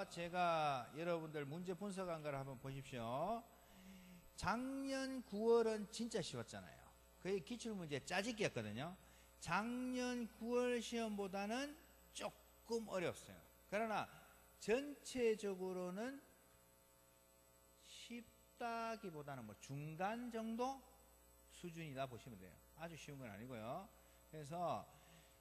그래서 제가 여러분들 문제 분석한 걸 한번 보십시오. 작년 9월은 진짜 쉬웠잖아요. 거의 기출문제 짜집기였거든요. 작년 9월 시험보다는 조금 어렵어요. 그러나 전체적으로는 쉽다기보다는 뭐 중간 정도 수준이다 보시면 돼요. 아주 쉬운 건 아니고요. 그래서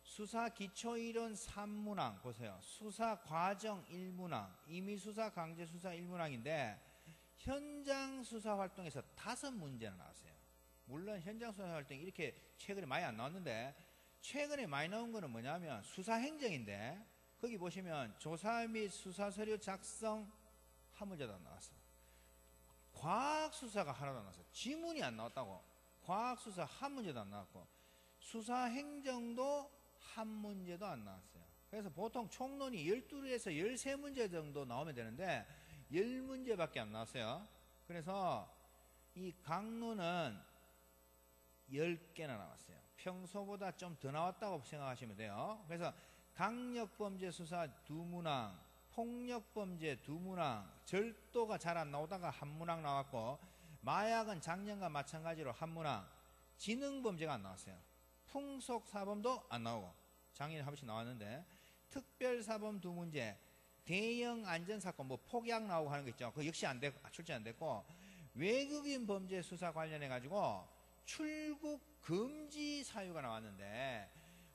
수사 기초이론 3문항 보세요. 수사 과정 1문항, 임의수사 강제수사 1문항인데 현장 수사 활동에서 5문제나 나왔어요. 물론 현장 수사 활동이 이렇게 최근에 많이 안 나왔는데 최근에 많이 나온 거는 뭐냐면 수사 행정인데 거기 보시면 조사 및 수사 서류 작성 한 문제도 안 나왔어. 과학 수사가 하나도 안 나왔어. 지문이 안 나왔다고. 과학 수사 한 문제도 안 나왔고 수사 행정도 한 문제도 안 나왔어요. 그래서 보통 총론이 12에서 13문제 정도 나오면 되는데 10문제밖에 안 나왔어요. 그래서 이 강론은 10개나 나왔어요. 평소보다 좀 더 나왔다고 생각하시면 돼요. 그래서 강력범죄 수사 2문항, 폭력범죄 2문항, 절도가 잘 안 나오다가 한 문항 나왔고 마약은 작년과 마찬가지로 한 문항, 지능범죄가 안 나왔어요. 풍속사범도 안 나오고 작년에 한 번씩 나왔는데 특별사범 2문제, 대형 안전사건 뭐 폭약 나오고 하는 거 있죠. 그거 역시 출제 안 됐고 외국인 범죄 수사 관련해 가지고 출국 금지 사유가 나왔는데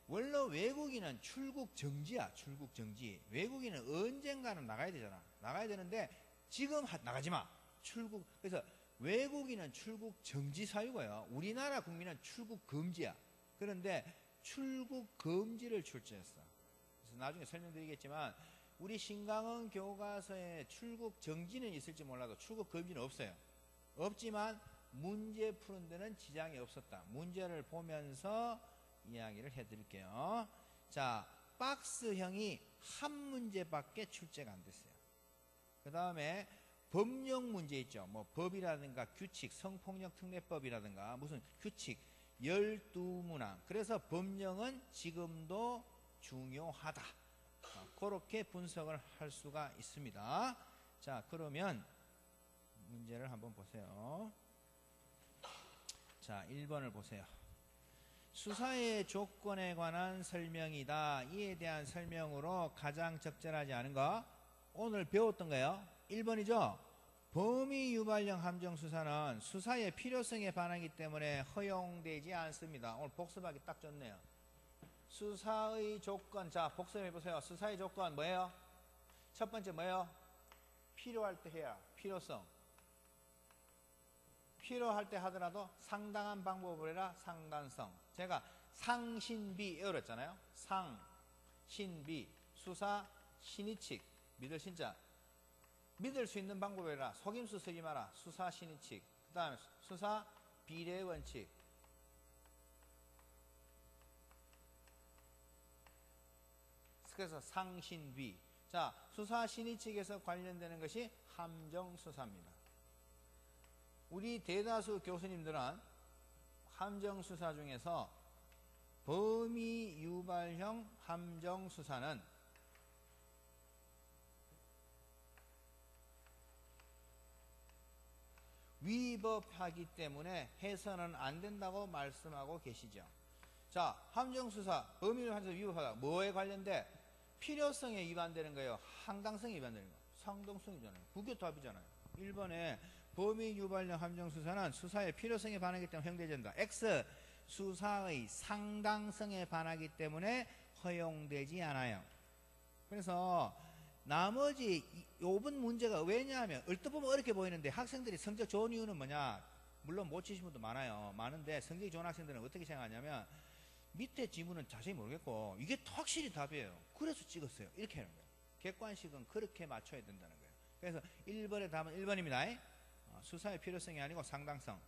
원래 외국인은 출국 정지야. 출국 정지. 외국인은 언젠가는 나가야 되잖아. 나가야 되는데 지금 나가지 마. 출국. 그래서 외국인은 출국 정지 사유고요. 우리나라 국민은 출국 금지야. 그런데 출국 금지를 출제했어. 그래서 나중에 설명드리겠지만 우리 신강원 교과서에 출국 정지는 있을지 몰라도 출국 금지는 없어요. 없지만 문제 푸는 데는 지장이 없었다. 문제를 보면서 이야기를 해드릴게요. 자, 박스형이 한 문제밖에 출제가 안 됐어요. 그 다음에 법령 문제 있죠. 뭐 법이라든가 규칙, 성폭력특례법이라든가 무슨 규칙 12문항. 그래서 법령은 지금도 중요하다. 그렇게 분석을 할 수가 있습니다. 자, 그러면 문제를 한번 보세요. 자, 1번을 보세요. 수사의 조건에 관한 설명이다. 이에 대한 설명으로 가장 적절하지 않은 거 오늘 배웠던 거예요. 1번이죠. 범위 유발령 함정 수사는 수사의 필요성에 반하기 때문에 허용되지 않습니다. 오늘 복습하기 딱 좋네요. 수사의 조건, 자 복습해 보세요. 수사의 조건 뭐예요? 첫 번째 뭐예요? 필요할 때 해야. 필요성. 필요할 때 하더라도 상당한 방법을 해라. 상당성. 제가 상신비 외웠잖아요. 상, 신비, 수사, 신의칙. 믿을 신자. 믿을 수 있는 방법을 해라. 속임수 쓰지 마라. 수사, 신의칙. 그 다음에 수사, 비례 원칙. 그래서 상신비. 자, 수사, 신의칙에서 관련되는 것이 함정수사입니다. 우리 대다수 교수님들은 함정수사 중에서 범위 유발형 함정수사는 위법하기 때문에 해서는 안 된다고 말씀하고 계시죠. 자, 함정수사, 범위 유발해서 위법하다. 뭐에 관련돼? 필요성에 위반되는 거예요. 한강성에 위반되는 거예요. 상동성이잖아요. 국교합이잖아요. 1번에 범위 유발령 함정수사는 수사의 필요성에 반하기 때문에 허용되지 않는다. X, 수사의 상당성에 반하기 때문에 허용되지 않아요. 그래서 나머지 5번 문제가 왜냐하면 얼뜻 보면 어렵게 보이는데 학생들이 성적 좋은 이유는 뭐냐? 물론 못 치신 분도 많아요. 많은데 성적이 좋은 학생들은 어떻게 생각하냐면 밑에 지문은 자세히 모르겠고 이게 확실히 답이에요. 그래서 찍었어요. 이렇게 하는 거예요. 객관식은 그렇게 맞춰야 된다는 거예요. 그래서 1번의 답은 1번입니다. 수사의 필요성이 아니고 상당성.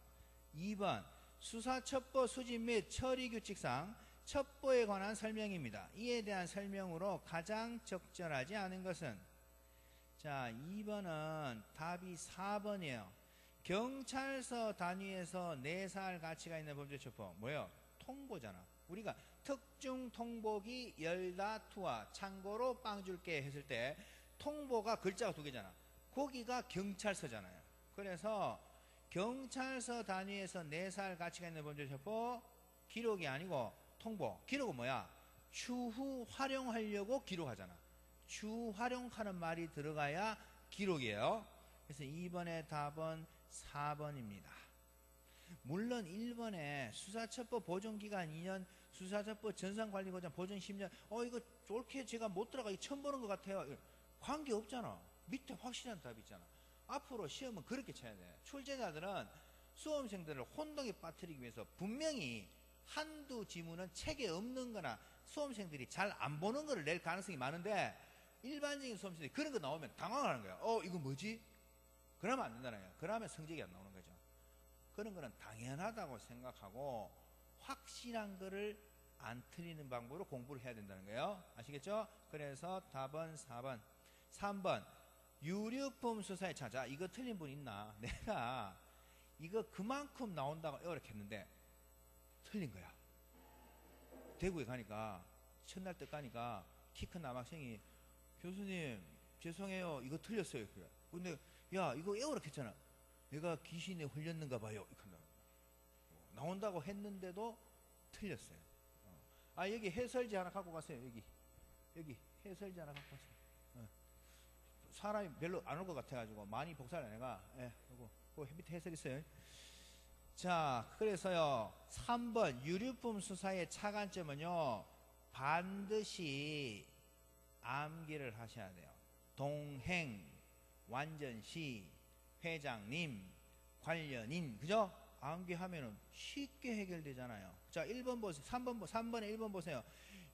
2번 수사 첩보 수집 및 처리 규칙상 첩보에 관한 설명입니다. 이에 대한 설명으로 가장 적절하지 않은 것은 자 2번은 답이 4번이에요. 경찰서 단위에서 내사할 가치가 있는 범죄 첩보 뭐예요? 통보잖아. 우리가 특중 통보기 열다 투하 창고로 빵 줄게 했을 때 통보가 글자가 2개잖아. 거기가 경찰서잖아요. 그래서 경찰서 단위에서 4살 가치가 있는 범죄세포 기록이 아니고 통보. 기록은 뭐야? 추후 활용하려고 기록하잖아. 추후 활용하는 말이 들어가야 기록이에요. 그래서 2번의 답은 4번입니다. 물론 1번에 수사처법 보존기간 2년, 수사처법 전산관리보장 보존 10년, 이거 쫄게 제가 못 들어가, 이거 처음 보는 것 같아요. 관계 없잖아. 밑에 확실한 답이 있잖아. 앞으로 시험은 그렇게 쳐야 돼. 출제자들은 수험생들을 혼동에 빠뜨리기 위해서 분명히 한두 지문은 책에 없는 거나 수험생들이 잘 안 보는 거를 낼 가능성이 많은데, 일반적인 수험생들이 그런 거 나오면 당황하는 거야. 이거 뭐지? 그러면 안 된다는 거야. 그러면 성적이 안 나오는 거죠. 그런 거는 당연하다고 생각하고 확실한 거를 안 틀리는 방법으로 공부를 해야 된다는 거예요. 아시겠죠? 그래서 답은 4번. 3번 유류품 수사에 찾아. 이거 틀린 분 있나? 내가 이거 그만큼 나온다고 어렵겠는데 틀린 거야. 대구에 가니까 첫날 때 가니까 키 큰 남학생이 교수님 죄송해요 이거 틀렸어요. 그래. 근데 야 이거 애워락했잖아. 내가 귀신에 홀렸는가 봐요. 나온다고 했는데도 틀렸어요. 여기 해설지 하나 갖고 가세요. 여기 해설지 하나 갖고 가세요. 사람이 별로 안 올 것 같아가지고 많이 복사를 안 해가. 그거 밑에 해설 있어요. 자, 그래서요 3번 유류품 수사의 차관점은요 반드시 암기를 하셔야 돼요. 동행, 완전시, 회장님, 관련인, 그죠? 암기하면은 쉽게 해결되잖아요. 자, 1번 보세요. 3번에 1번 보세요.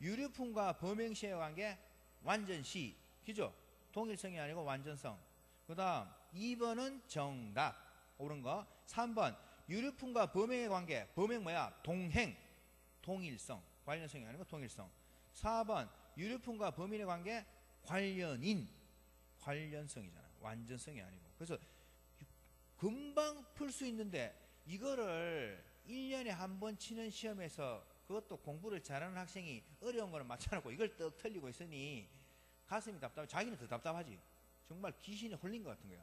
유류품과 범행시의 관계, 완전시, 그죠? 동일성이 아니고 완전성. 그 다음 2번은 정답, 옳은 거. 3번 유류품과 범행의 관계, 범행 뭐야? 동행, 동일성, 관련성이 아니고 동일성. 4번 유류품과 범인의 관계, 관련인, 관련성이잖아. 완전성이 아니고. 그래서 금방 풀 수 있는데 이거를 1년에 한 번 치는 시험에서 그것도 공부를 잘하는 학생이 어려운 거는 맞춰놓고 이걸 떡 틀리고 있으니 가슴이 답답해. 자기는 더 답답하지. 정말 귀신에 홀린 것 같은 거야.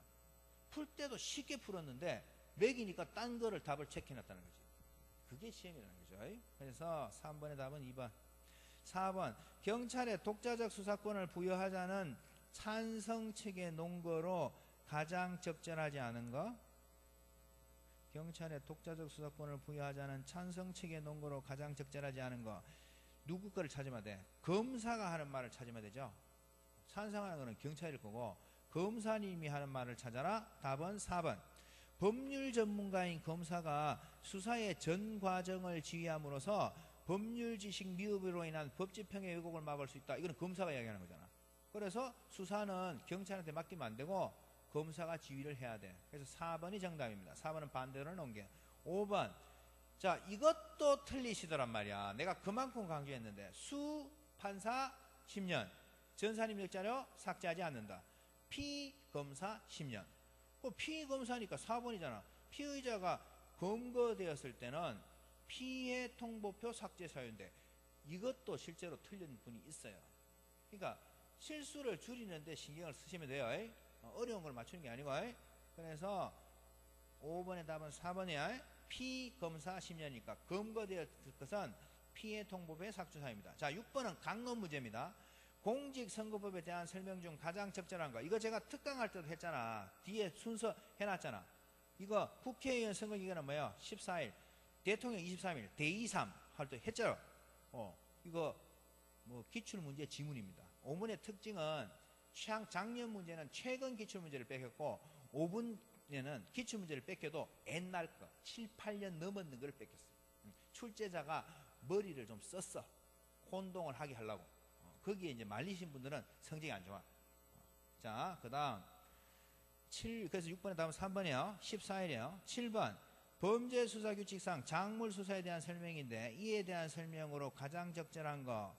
풀 때도 쉽게 풀었는데 맥이니까 딴 거를 답을 체크해놨다는 거지. 그게 시험이라는 거죠. 그래서 3번의 답은 2번. 4번 경찰에 독자적 수사권을 부여하자는 찬성 측의 논거로 가장 적절하지 않은 거. 경찰에 독자적 수사권을 부여하자는 찬성 측의 논거로 가장 적절하지 않은 거. 누구 거를 찾으면 돼? 검사가 하는 말을 찾으면 되죠. 찬성하는 거는 경찰일 거고 검사님이 하는 말을 찾아라. 답은 4번. 법률 전문가인 검사가 수사의 전 과정을 지휘함으로써 법률 지식 미흡으로 인한 법 집행의 왜곡을 막을 수 있다. 이거는 검사가 이야기하는 거잖아. 그래서 수사는 경찰한테 맡기면 안 되고 검사가 지휘를 해야 돼. 그래서 4번이 정답입니다. 4번은 반대로 놓은 게. 5번. 자, 이것도 틀리시더란 말이야. 내가 그만큼 강조했는데 수, 판사 10년, 전사님 역자료 삭제하지 않는다. 피검사 10년. 피검사니까 4번이잖아. 피의자가 검거되었을 때는 피해 통보표 삭제 사유인데 이것도 실제로 틀린 분이 있어요. 그러니까 실수를 줄이는데 신경을 쓰시면 돼요. 어려운 걸 맞추는 게 아니고. 그래서 5번의 답은 4번이야. 피검사 10년이니까 검거되었을 것은 피해 통보표의 삭제 사유입니다. 자, 6번은 강론 문제입니다. 공직선거법에 대한 설명 중 가장 적절한 거. 이거 제가 특강할 때도 했잖아. 뒤에 순서 해놨잖아. 이거 국회의원 선거기간은 뭐예요? 14일. 대통령 23일. 대23 할 때 했죠. 이거 뭐 기출문제 지문입니다. 5문의 특징은 작년 문제는 최근 기출문제를 뺏겼고 5분에는 기출문제를 뺏겨도 옛날 거 7, 8년 넘었는 걸 뺏겼어. 출제자가 머리를 좀 썼어. 혼동을 하게 하려고. 거기에 이제 말리신 분들은 성적이 안 좋아. 자, 그 다음 그래서 6번에 답은 3번이에요. 14일이에요. 7번 범죄수사규칙상 작물수사에 대한 설명인데 이에 대한 설명으로 가장 적절한 거.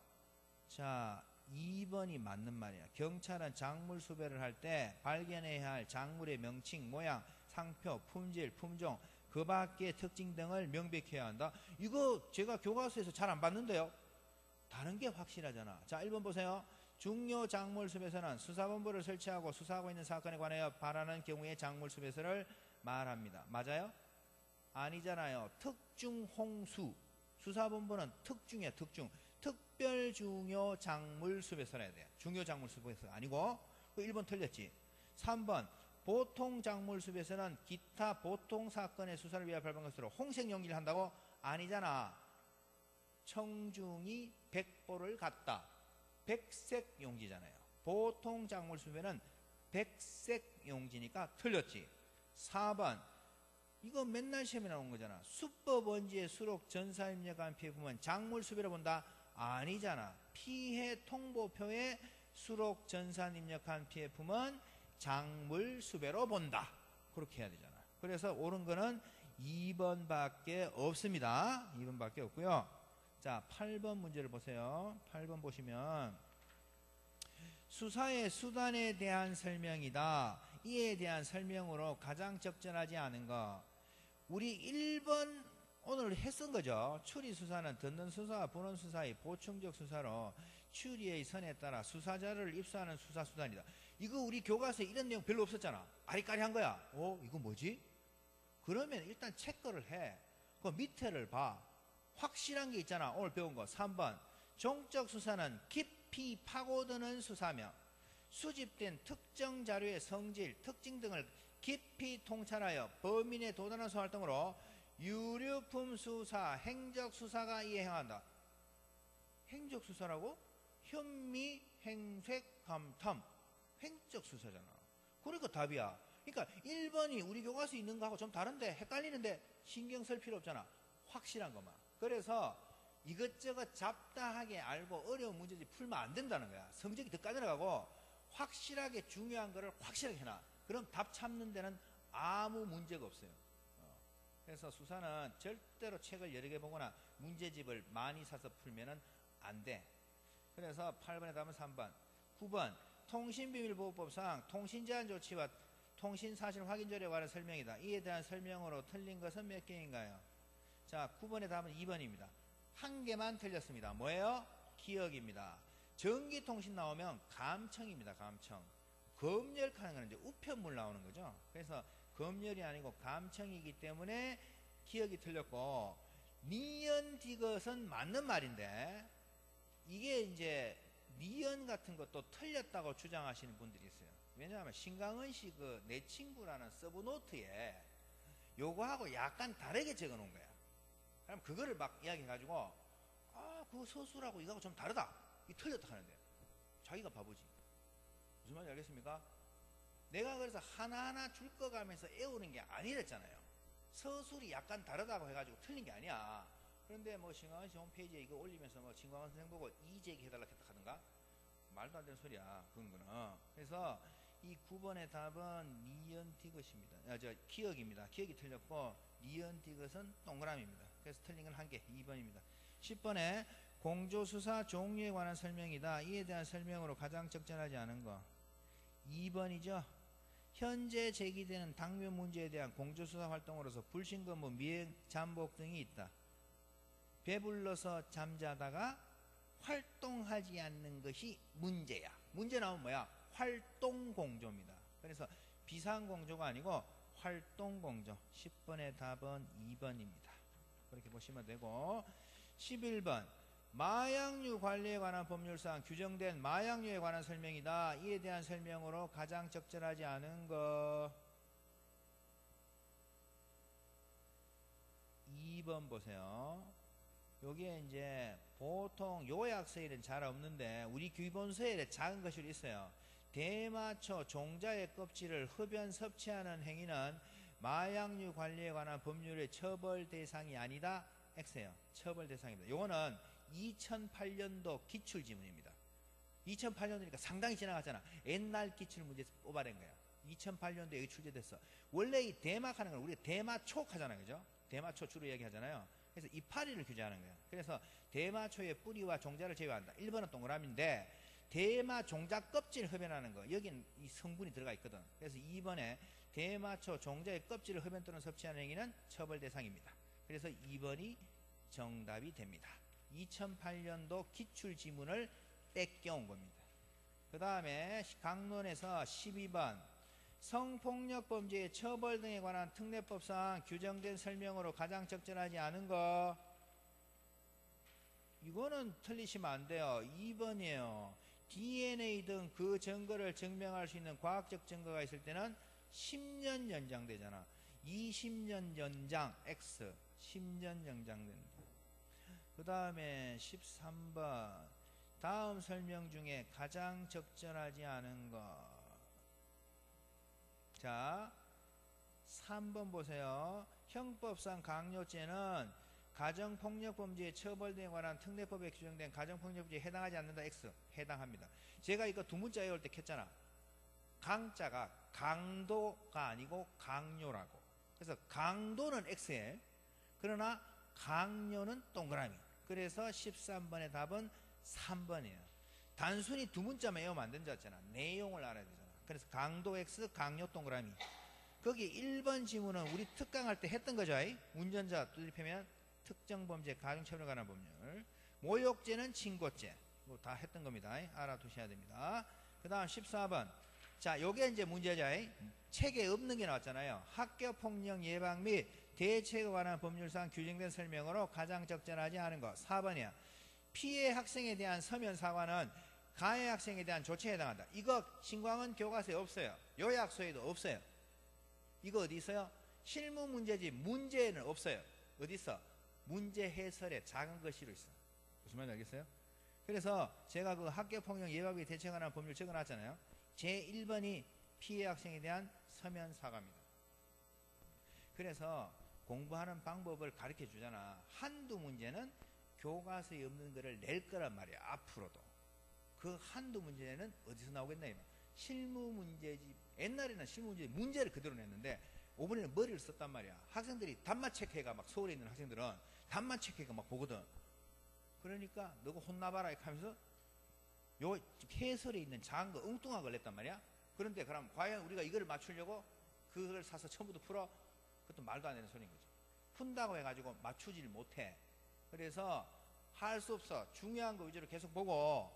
자, 2번이 맞는 말이야. 경찰은 작물 수배를 할 때 발견해야 할 작물의 명칭, 모양, 상표, 품질, 품종, 그 밖의 특징 등을 명백히 해야 한다. 이거 제가 교과서에서 잘 안 봤는데요. 다른 게 확실하잖아. 자, 1번 보세요. 중요 작물수배서는 수사본부를 설치하고 수사하고 있는 사건에 관하여 발하는 경우에 작물수배서를 말합니다. 맞아요? 아니잖아요. 특중홍수. 수사본부는 특중이야, 특중. 특별중요 작물수배서라 해야 돼요. 중요 작물수배서 아니고. 그 1번 틀렸지. 3번 보통 작물수배서는 기타 보통 사건의 수사를 위하여 발부한 것으로 홍색 용지를 한다고? 아니잖아. 청중이 백보를 갖다. 백색 용지잖아요. 보통 작물수배는 백색 용지니까 틀렸지. 4번 이거 맨날 시험에 나온 거잖아. 수법원지에 수록 전사 입력한 피해 품은 작물수배로 본다? 아니잖아. 피해 통보표에 수록 전사 입력한 피해 품은 작물수배로 본다. 그렇게 해야 되잖아. 그래서 옳은 거는 2번밖에 없습니다. 2번밖에 없고요. 자, 8번 문제를 보세요. 8번 보시면 수사의 수단에 대한 설명이다. 이에 대한 설명으로 가장 적절하지 않은 거. 우리 1번 오늘 했은 거죠. 추리수사는 듣는 수사와 보는 수사의 보충적 수사로 추리의 선에 따라 수사자를 입수하는 수사수단이다. 이거 우리 교과서에 이런 내용 별로 없었잖아. 아리까리한 거야. 이거 뭐지? 그러면 일단 체크를 해. 그 밑에를 봐. 확실한 게 있잖아. 오늘 배운 거. 3번 종적 수사는 깊이 파고드는 수사며 수집된 특정 자료의 성질, 특징 등을 깊이 통찰하여 범인에 도달한 수사 활동으로 유류품 수사, 행적 수사가 이에 행한다. 행적 수사라고? 현미, 행색, 감탐. 행적 수사잖아. 그러니까 답이야. 그러니까 1번이 우리 교과서에 있는 거하고 좀 다른데 헷갈리는데 신경 쓸 필요 없잖아. 확실한 것만. 그래서 이것저것 잡다하게 알고 어려운 문제지 풀면 안 된다는 거야. 성적이 더 까들어가고 확실하게 중요한 거를 확실하게 해놔. 그럼 답 찾는 데는 아무 문제가 없어요. 그래서 수사는 절대로 책을 여러 개 보거나 문제집을 많이 사서 풀면은 안 돼. 그래서 8번에 답은 3번. 9번 통신비밀보호법상 통신제한 조치와 통신사실 확인조례에 관한 설명이다. 이에 대한 설명으로 틀린 것은 몇 개인가요? 자, 9번의 답은 2번입니다. 한 개만 틀렸습니다. 뭐예요? 기억입니다. 전기통신 나오면 감청입니다. 감청. 검열하는 건 이제 우편물 나오는 거죠. 그래서 검열이 아니고 감청이기 때문에 기억이 틀렸고, 니언디귿은 맞는 말인데 이게 이제 니언 같은 것도 틀렸다고 주장하시는 분들이 있어요. 왜냐하면 신강은 씨 그 내 친구라는 서브노트에 요거하고 약간 다르게 적어 놓은 거야. 그럼 그거를 막 이야기해가지고 그거 서술하고 이거하고 좀 다르다. 이 틀렸다 하는데 자기가 바보지. 무슨 말인지 알겠습니까? 내가 그래서 하나하나 줄 거 가면서 애우는 게 아니랬잖아요. 서술이 약간 다르다고 해가지고 틀린 게 아니야. 그런데 뭐 신광원 씨 홈페이지에 이거 올리면서 뭐 신광원 선생 보고 이제기 해달라 했다 하던가? 말도 안 되는 소리야. 그런 거는. 그래서 이 9번의 답은 니언디귿입니다. 기억입니다. 기억이 틀렸고 니언디귿은 동그라미입니다. 그래서 틀린 건 한 개, 2번입니다. 10번에 공조수사 종류에 관한 설명이다. 이에 대한 설명으로 가장 적절하지 않은 거 2번이죠. 현재 제기되는 당면 문제에 대한 공조수사 활동으로서 불신검문, 미행, 잠복 등이 있다. 배불러서 잠자다가 활동하지 않는 것이 문제야. 문제 나오면 뭐야? 활동공조입니다. 그래서 비상공조가 아니고 활동공조. 10번의 답은 2번입니다. 그렇게 보시면 되고, 11번 마약류 관리에 관한 법률상 규정된 마약류에 관한 설명이다. 이에 대한 설명으로 가장 적절하지 않은 거 2번 보세요. 요게 이제 보통 요약서에는 잘 없는데 우리 기본서에 작은 것이 있어요. 대마초 종자의 껍질을 흡연 섭취하는 행위는 마약류 관리에 관한 법률의 처벌 대상이 아니다. X예요. 처벌 대상입니다. 요거는 2008년도 기출지문입니다. 2008년도니까 상당히 지나갔잖아. 옛날 기출문제에서 뽑아낸 거야. 2008년도에 여기 출제됐어. 원래 이 대막하는 건 우리가 대마초 하잖아요. 그죠? 대마초 주로 얘기하잖아요. 그래서 이파리를 규제하는 거야. 그래서 대마초의 뿌리와 종자를 제외한다. 1번은 동그라미인데 대마 종자 껍질을 흡연하는 거. 여기는 이 성분이 들어가 있거든. 그래서 2번에 대마초 종자의 껍질을 흡연 또는 섭취하는 행위는 처벌 대상입니다. 그래서 2번이 정답이 됩니다. 2008년도 기출지문을 뺏겨온 겁니다. 그 다음에 강론에서 12번 성폭력 범죄의 처벌 등에 관한 특례법상 규정된 설명으로 가장 적절하지 않은 거, 이거는 틀리시면 안 돼요. 2번이에요. DNA 등 그 증거를 증명할 수 있는 과학적 증거가 있을 때는 10년 연장되잖아. 20년 연장 X 10년 연장된다. 그 다음에 13번 다음 설명 중에 가장 적절하지 않은 것. 자, 3번 보세요. 형법상 강요죄는 가정폭력범죄의 처벌 등에 관한 특례법에 규정된 가정폭력범죄에 해당하지 않는다. X 해당합니다. 제가 이거 두 문자 외울 때 켰잖아. 강자가 강도가 아니고 강요라고. 그래서 강도는 X에, 그러나 강요는 동그라미. 그래서 13번의 답은 3번이에요. 단순히 두 문자만 외우면 안 된다잖아. 내용을 알아야 되잖아. 그래서 강도 X, 강요 동그라미. 거기 1번 지문은 우리 특강할 때 했던 거죠. 운전자 두드리면 특정 범죄, 가중처벌에 관한 법률. 모욕죄는 친고죄. 이거 다 했던 겁니다. 알아두셔야 됩니다. 그 다음 14번. 자, 요게 이제 문제죠. 책에 없는 게 나왔잖아요. 학교폭력 예방 및 대책에 관한 법률상 규정된 설명으로 가장 적절하지 않은 것. 4번이야. 피해 학생에 대한 서면 사과는 가해 학생에 대한 조치에 해당한다. 이거 신광은 교과서에 없어요. 요약서에도 없어요. 이거 어디 있어요? 실무 문제지 문제에는 없어요. 어디 있어? 문제 해설에 작은 글씨로 있어. 무슨 말인지 알겠어요? 그래서 제가 그 학교폭력 예방 및 대책에 관한 법률 적어놨잖아요. 제1번이 피해 학생에 대한 서면 사과입니다. 그래서 공부하는 방법을 가르쳐 주잖아. 한두 문제는 교과서에 없는 거를 낼 거란 말이야. 앞으로도. 그 한두 문제는 어디서 나오겠나 이말. 실무 문제지. 옛날에는 실무 문제를 그대로 냈는데 이번에는 머리를 썼단 말이야. 학생들이 답만 체크해가 막 서울에 있는 학생들은 답만 체크해가 막 보거든. 그러니까 너가 혼나봐라 이렇게 하면서 요 해설에 있는 작은 거 엉뚱한 걸 냈단 말이야. 그런데 그럼 과연 우리가 이거를 맞추려고 그걸 사서 처음부터 풀어? 그것도 말도 안 되는 소리인 거지. 푼다고 해가지고 맞추질 못해. 그래서 할 수 없어. 중요한 거 위주로 계속 보고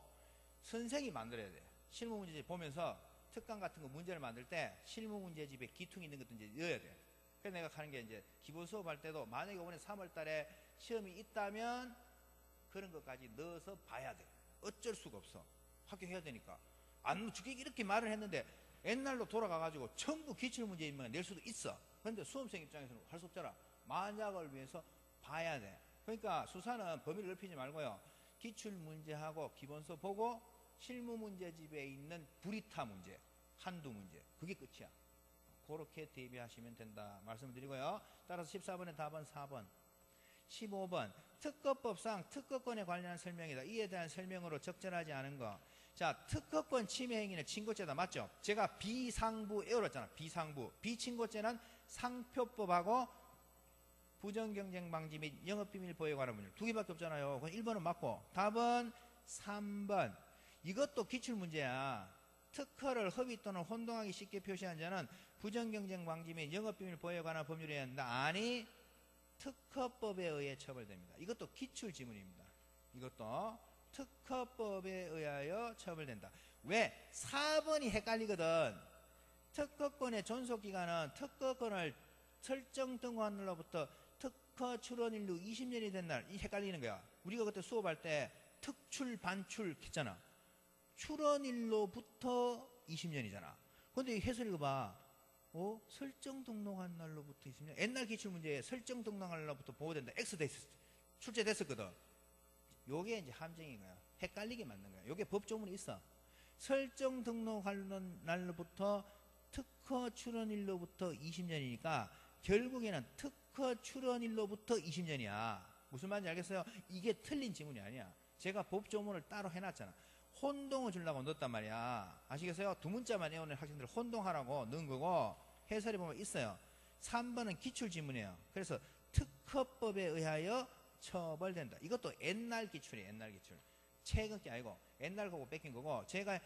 선생이 만들어야 돼. 실무 문제집 보면서 특강 같은 거 문제를 만들 때 실무 문제집에 기퉁 있는 것도 이제 넣어야 돼. 그래서 내가 하는 게 이제 기본 수업할 때도 만약에 이번에 3월 달에 시험이 있다면 그런 것까지 넣어서 봐야 돼. 어쩔 수가 없어. 합격해야 되니까. 안 죽게 이렇게 말을 했는데 옛날로 돌아가가지고 전부 기출문제인만 낼 수도 있어. 그런데 수험생 입장에서는 할 수 없잖아. 만약을 위해서 봐야 돼. 그러니까 수사는 범위를 넓히지 말고요. 기출문제하고 기본서 보고 실무문제집에 있는 불이타 문제 한두 문제 그게 끝이야. 그렇게 대비하시면 된다 말씀드리고요. 따라서 14번의 답은 4번. 15번 특허법상 특허권에 관련한 설명이다. 이에 대한 설명으로 적절하지 않은 거. 자, 특허권 침해 행위는 친고죄다. 맞죠? 제가 비상부 에어렸잖아. 비상부. 비친고죄는 상표법하고 부정경쟁 방지 및 영업비밀 보호에 관한 법률 두 개밖에 없잖아요. 그럼 1번은 맞고 답은 3번. 이것도 기출문제야. 특허를 허위 또는 혼동하기 쉽게 표시한 자는 부정경쟁 방지 및 영업비밀 보호에 관한 법률이어야 한다. 아니 특허법에 의해 처벌됩니다. 이것도 기출지문입니다. 이것도 특허법에 의하여 처벌된다. 왜? 4번이 헷갈리거든. 특허권의 존속기간은 특허권을 설정 등한 날로부터 특허 출원일로 20년이 된 날. 이 헷갈리는 거야. 우리가 그때 수업할 때 특출 반출 했잖아. 출원일로부터 20년이잖아. 근데 이 해설 이거 봐. 설정 등록한 날로부터 20년. 옛날 기출문제에 설정 등록한 날로부터 보호된다. X 출제됐었거든. 요게 이제 함정인 거야. 헷갈리게 만든 거야. 요게 법조문이 있어. 설정 등록한 날로부터 특허 출원일로부터 20년이니까 결국에는 특허 출원일로부터 20년이야. 무슨 말인지 알겠어요? 이게 틀린 지문이 아니야. 제가 법조문을 따로 해놨잖아. 혼동을 주려고 넣었단 말이야. 아시겠어요? 두 문자만 외우는 학생들 혼동하라고 넣은 거고 해설에 보면 있어요. 3번은 기출지문이에요. 그래서 특허법에 의하여 처벌된다. 이것도 옛날 기출이에요. 옛날 기출. 최근 게 아니고 옛날 거고 뺏긴 거고 제가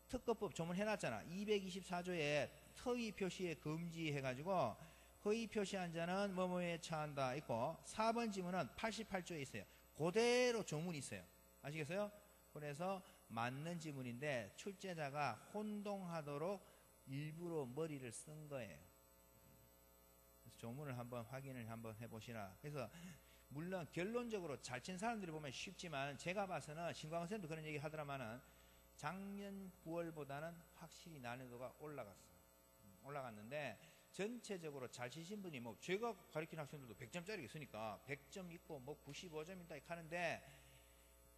특허법 조문 해놨잖아. 224조에 허위 표시에 금지해가지고 허위 표시한 자는 뭐뭐에 처한다 있고 4번 지문은 88조에 있어요. 그대로 조문이 있어요. 아시겠어요? 그래서 맞는 지문인데 출제자가 혼동하도록 일부러 머리를 쓴 거예요. 그래서 조문을 한번 확인을 한번 해보시라. 그래서 물론 결론적으로 잘 친 사람들이 보면 쉽지만 제가 봐서는 신광훈 선생님도 그런 얘기 하더라마는 작년 9월보다는 확실히 난이도가 올라갔는데 전체적으로 잘 치신 분이 뭐 제가 가르친 학생들도 100점짜리 있으니까 100점 있고 뭐 95점 있다 이렇게 하는데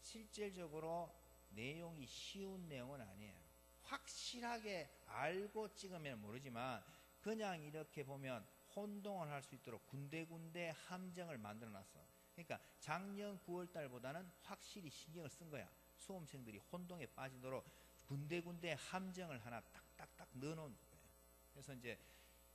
실질적으로 내용이 쉬운 내용은 아니에요. 확실하게 알고 찍으면 모르지만 그냥 이렇게 보면 혼동을 할 수 있도록 군데군데 함정을 만들어 놨어. 그러니까 작년 9월 달보다는 확실히 신경을 쓴 거야. 수험생들이 혼동에 빠지도록 군데군데 함정을 하나 딱딱딱 넣어놓은 거예요. 그래서 이제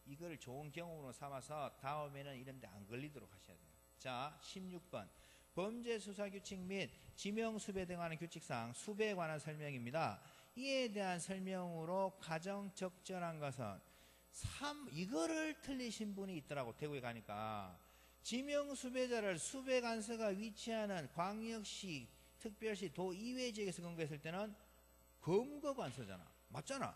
이걸 좋은 경험으로 삼아서 다음에는 이런 데 안 걸리도록 하셔야 돼요. 자, 16번. 범죄수사규칙 및 지명수배 등 하는 규칙상 수배에 관한 설명입니다. 이에 대한 설명으로 가장 적절한 것은 이거를 틀리신 분이 있더라고. 대구에 가니까 지명수배자를 수배관서가 위치하는 광역시, 특별시, 도 이외 지역에서 검거했을 때는 검거관서잖아. 맞잖아.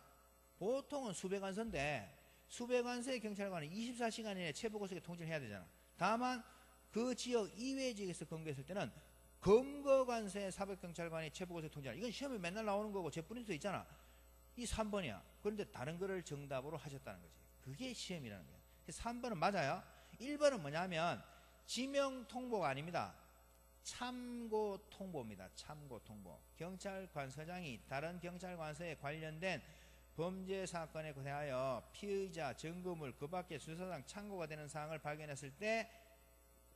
보통은 수배관서인데 수배관서의 경찰관은 24시간 이내에 체포고속에 통지를 해야 되잖아. 다만 그 지역 이외 지역에서 검거했을 때는 검거관서의 사법경찰관이 체포고속에 통지하라. 이건 시험에 맨날 나오는 거고 제 프린트도 있잖아. 이 3번이야. 그런데 다른 거를 정답으로 하셨다는 거지. 그게 시험이라는 거야. 3번은 맞아요. 1번은 뭐냐면 지명통보가 아닙니다. 참고통보입니다. 참고통보. 경찰관서장이 다른 경찰관서에 관련된 범죄 사건에 대하여 피의자, 증거물, 그 밖에 수사상 참고가 되는 사항을 발견했을 때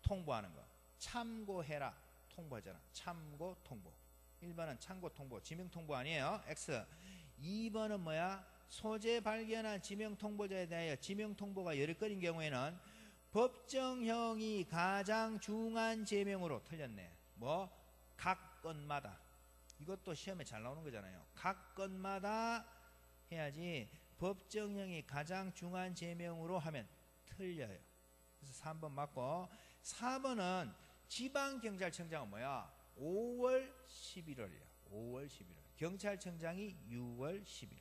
통보하는 거. 참고해라. 통보하잖아. 참고통보. 1번은 참고통보. 지명통보 아니에요. X. 2번은 뭐야? 소재 발견한 지명통보자에 대하여 지명통보가 여력거린 경우에는 법정형이 가장 중한 제명으로 틀렸네. 뭐? 각 건마다. 이것도 시험에 잘 나오는 거잖아요. 각 건마다 해야지 법정형이 가장 중한 제명으로 하면 틀려요. 그래서 3번 맞고 4번은 지방경찰청장은 뭐야? 5월 11월이야. 5월 11월. 경찰청장이 6월 11월.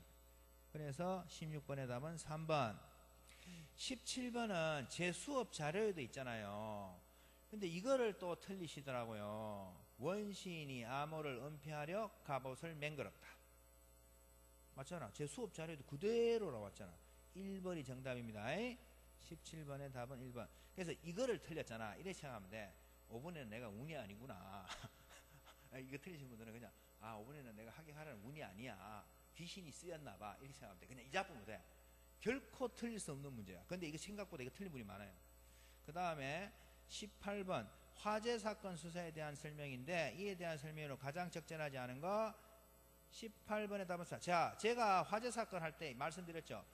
그래서 16번의 답은 3번. 17번은 제 수업 자료에도 있잖아요. 근데 이거를 또 틀리시더라고요. 원시인이 암호를 은폐하려 갑옷을 맹글었다. 맞잖아. 제 수업 자료에도 그대로 나왔잖아. 1번이 정답입니다. 17번의 답은 1번. 그래서 이거를 틀렸잖아. 이렇게 생각하면 돼. 5번에는 내가 운이 아니구나. 이거 틀리신 분들은 그냥 5번에는 내가 하라는 운이 아니야. 귀신이 쓰였나 봐. 이렇게 생각하면 돼. 그냥 이 작품으로 돼. 결코 틀릴 수 없는 문제야. 근데 이거 생각보다 이거 틀린 분이 많아요. 그 다음에 18번 화재 사건 수사에 대한 설명인데 이에 대한 설명으로 가장 적절하지 않은 거 18번의 답은 4. 자, 제가 화재 사건 할 때 말씀드렸죠.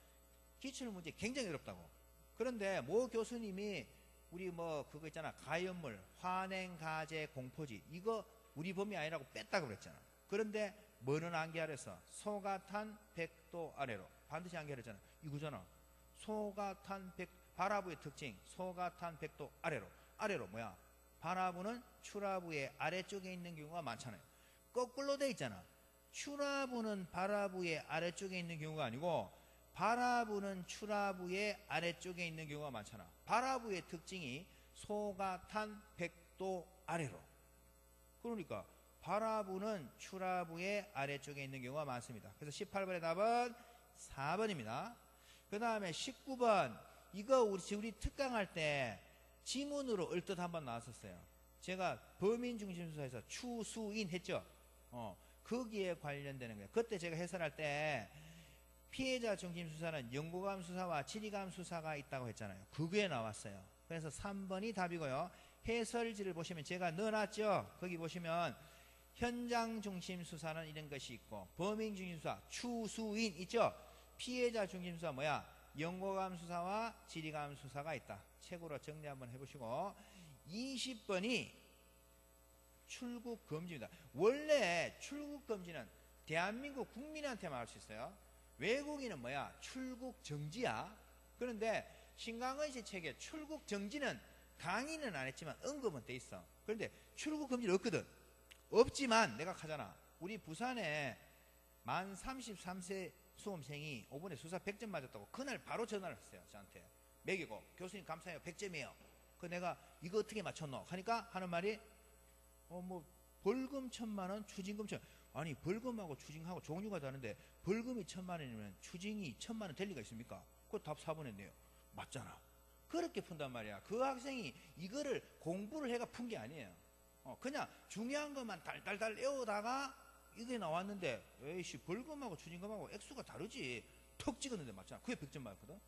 기출문제 굉장히 어렵다고. 그런데 모 교수님이 우리 뭐 그거 있잖아. 가연물, 환행, 가재, 공포지 이거 우리 범위 아니라고 뺐다고 그랬잖아. 그런데 뭐는 안개하랬어? 소가탄 100도 아래로. 반드시 안개하랬잖아. 이거잖아. 소가탄 100, 발화부의 특징. 소가탄 100도 아래로. 아래로 뭐야? 발화부는 출하부의 아래쪽에 있는 경우가 많잖아요. 거꾸로 돼 있잖아. 출하부는 발화부의 아래쪽에 있는 경우가 아니고 발화부는 출하부의 아래쪽에 있는 경우가 많잖아. 발화부의 특징이 소가탄 100도 아래로. 그러니까 발화부는 출하부의 아래쪽에 있는 경우가 많습니다. 그래서 18번의 답은 4번입니다. 그 다음에 19번 이거 우리 특강할 때 지문으로 얼뜻 한번 나왔었어요. 제가 범인중심수사에서 추수인 했죠. 거기에 관련되는 거예요. 그때 제가 해설할 때 피해자 중심 수사는 연구감 수사와 지리감 수사가 있다고 했잖아요. 그게 나왔어요. 그래서 3번이 답이고요. 해설지를 보시면 제가 넣어놨죠. 거기 보시면 현장 중심 수사는 이런 것이 있고 범인 중심 수사 추수인 있죠. 피해자 중심 수사 뭐야? 연구감 수사와 지리감 수사가 있다. 책으로 정리 한번 해보시고 20번이 출국 금지입니다. 원래 출국 금지는 대한민국 국민한테만 할 수 있어요. 외국인은 뭐야? 출국 정지야. 그런데 신강은 씨 책에 출국 정지는 강의는 안 했지만 언급은 돼 있어. 그런데 출국 금지는 없거든. 없지만 내가 하잖아. 우리 부산에 만 33세 수험생이 5번에 수사 100점 맞았다고 그날 바로 전화를 했어요. 저한테. 매기고 교수님 감사해요. 100점이에요. 그 내가 이거 어떻게 맞췄노? 하니까 하는 말이 뭐 벌금 1,000만 원, 추징금 1,000만 원. 아니 벌금하고 추징하고 종류가 다른데 벌금이 1,000만 원이면 추징이 1,000만 원 될 리가 있습니까? 그 답 4번 했네요. 맞잖아. 그렇게 푼단 말이야. 그 학생이 이거를 공부를 해가 푼 게 아니에요. 그냥 중요한 것만 달달달 외우다가 이게 나왔는데 에이씨 벌금하고 추징금하고 액수가 다르지. 턱 찍었는데 맞잖아. 그게 100점 맞거든.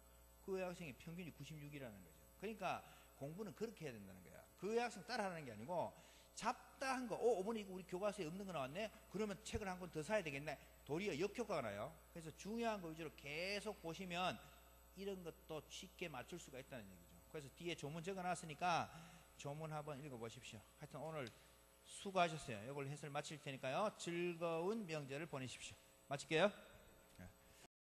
그 학생이 평균이 96이라는 거죠. 그러니까 공부는 그렇게 해야 된다는 거야. 그 학생 따라하는 게 아니고 잡다한 거, 5번에 이거 우리 교과서에 없는 거 나왔네? 그러면 책을 한 권 더 사야 되겠네? 도리어 역효과가 나요. 그래서 중요한 거 위주로 계속 보시면 이런 것도 쉽게 맞출 수가 있다는 얘기죠. 그래서 뒤에 조문 적어 놨으니까 조문 한번 읽어 보십시오. 하여튼 오늘 수고하셨어요. 이걸 해설 마칠 테니까요. 즐거운 명절을 보내십시오. 마칠게요.